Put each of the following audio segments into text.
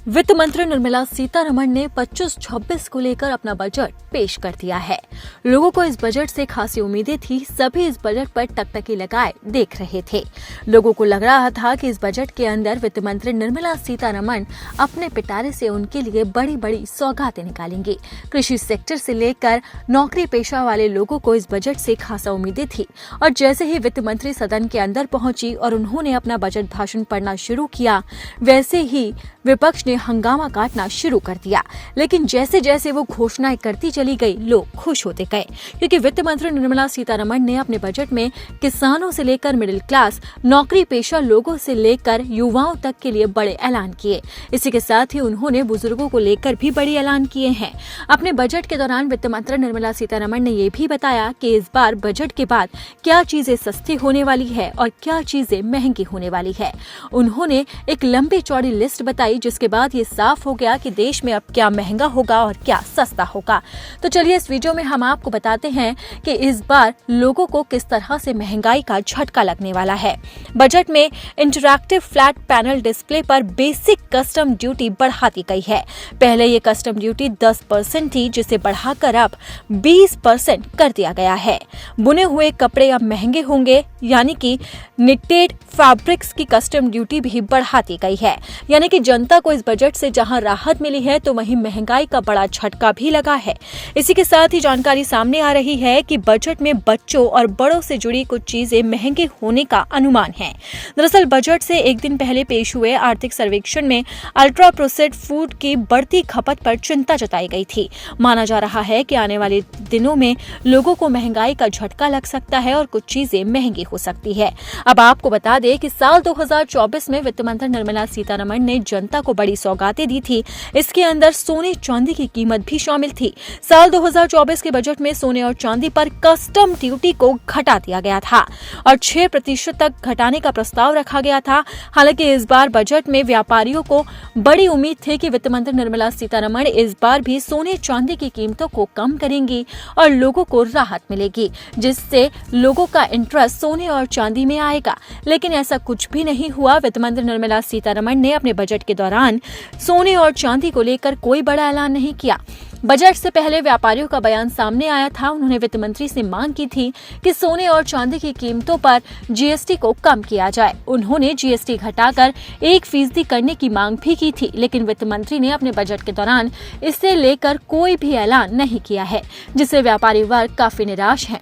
वित्त मंत्री निर्मला सीतारमण ने 25-26 को लेकर अपना बजट पेश कर दिया है। लोगों को इस बजट से खासी उम्मीदें थी। सभी इस बजट पर टकटकी लगाए देख रहे थे। लोगों को लग रहा था कि इस बजट के अंदर वित्त मंत्री निर्मला सीतारमण अपने पिटारे से उनके लिए बड़ी बड़ी सौगातें निकालेंगी। कृषि सेक्टर से लेकर नौकरी पेशा वाले लोगों को इस बजट से खासा उम्मीदें थी और जैसे ही वित्त मंत्री सदन के अंदर पहुंची और उन्होंने अपना बजट भाषण पढ़ना शुरू किया, वैसे ही विपक्ष ने हंगामा काटना शुरू कर दिया। लेकिन जैसे जैसे वो घोषणाएं करती चली गई, लोग खुश होते गए क्योंकि वित्त मंत्री निर्मला सीतारमण ने अपने बजट में किसानों से लेकर मिडिल क्लास, नौकरी पेशा लोगों से लेकर युवाओं तक के लिए बड़े ऐलान किए। इसी के साथ ही उन्होंने बुजुर्गों को लेकर भी बड़े ऐलान किए हैं। अपने बजट के दौरान वित्त मंत्री निर्मला सीतारमण ने ये भी बताया कि इस बार बजट के बाद क्या चीजें सस्ती होने वाली है और क्या चीजें महंगी होने वाली है। उन्होंने एक लंबी चौड़ी लिस्ट बताई, जिसके बाद ये साफ हो गया कि देश में अब क्या महंगा होगा और क्या सस्ता होगा। तो चलिए इस वीडियो में हम आपको बताते हैं कि इस बार लोगों को किस तरह से महंगाई का झटका लगने वाला है। बजट में इंटरैक्टिव फ्लैट पैनल डिस्प्ले पर बेसिक कस्टम ड्यूटी बढ़ा दी गई है। पहले ये कस्टम ड्यूटी 10% थी, जिसे बढ़ाकर अब 20% कर दिया गया है। बुने हुए कपड़े अब महंगे होंगे, यानी कि निटेड फैब्रिक्स की कस्टम ड्यूटी भी बढ़ा दी गई है। यानी कि जनता को इस बजट से जहां राहत मिली है, तो वहीं महंगाई का बड़ा झटका भी लगा है। इसी के साथ ही जानकारी सामने आ रही है कि बजट में बच्चों और बड़ों से जुड़ी कुछ चीजें महंगे होने का अनुमान है। दरअसल बजट से एक दिन पहले पेश हुए आर्थिक सर्वेक्षण में अल्ट्रा प्रोसेस्ड फूड की बढ़ती खपत पर चिंता जताई गई थी। माना जा रहा है कि आने वाले दिनों में लोगों को महंगाई का झटका लग सकता है और कुछ चीजें महंगी हो सकती है। अब आपको बता दें कि साल 2024 में वित्त मंत्री निर्मला सीतारमण ने जनता को बड़ी सौगातें दी थी। इसके अंदर सोने चांदी की कीमत भी शामिल थी। साल 2024 के बजट में सोने और चांदी पर कस्टम ड्यूटी को घटा दिया गया था और 6% तक घटाने का प्रस्ताव रखा गया था। हालांकि इस बार बजट में व्यापारियों को बड़ी उम्मीद थी कि वित्त मंत्री निर्मला सीतारमण इस बार भी सोने चांदी की कीमतों को कम करेंगी और लोगों को राहत मिलेगी, जिससे लोगों का इंटरेस्ट सोने और चांदी में आएगा। लेकिन ऐसा कुछ भी नहीं हुआ। वित्त मंत्री निर्मला सीतारमण ने अपने बजट के दौरान सोने और चांदी को लेकर कोई बड़ा ऐलान नहीं किया। बजट से पहले व्यापारियों का बयान सामने आया था। उन्होंने वित्त मंत्री से मांग की थी कि सोने और चांदी की कीमतों पर जीएसटी को कम किया जाए। उन्होंने जीएसटी घटाकर 1% करने की मांग भी की थी, लेकिन वित्त मंत्री ने अपने बजट के दौरान इससे लेकर कोई भी ऐलान नहीं किया है, जिससे व्यापारी वर्ग काफी निराश है।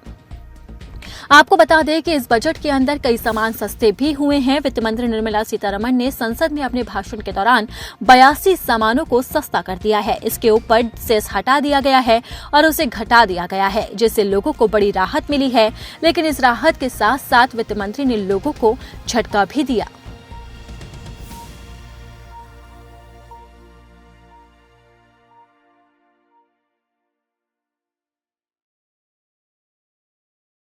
आपको बता दें कि इस बजट के अंदर कई सामान सस्ते भी हुए हैं। वित्त मंत्री निर्मला सीतारमण ने संसद में अपने भाषण के दौरान 82 सामानों को सस्ता कर दिया है। इसके ऊपर सेस हटा दिया गया है और उसे घटा दिया गया है, जिससे लोगों को बड़ी राहत मिली है। लेकिन इस राहत के साथ साथ वित्त मंत्री ने लोगों को झटका भी दिया।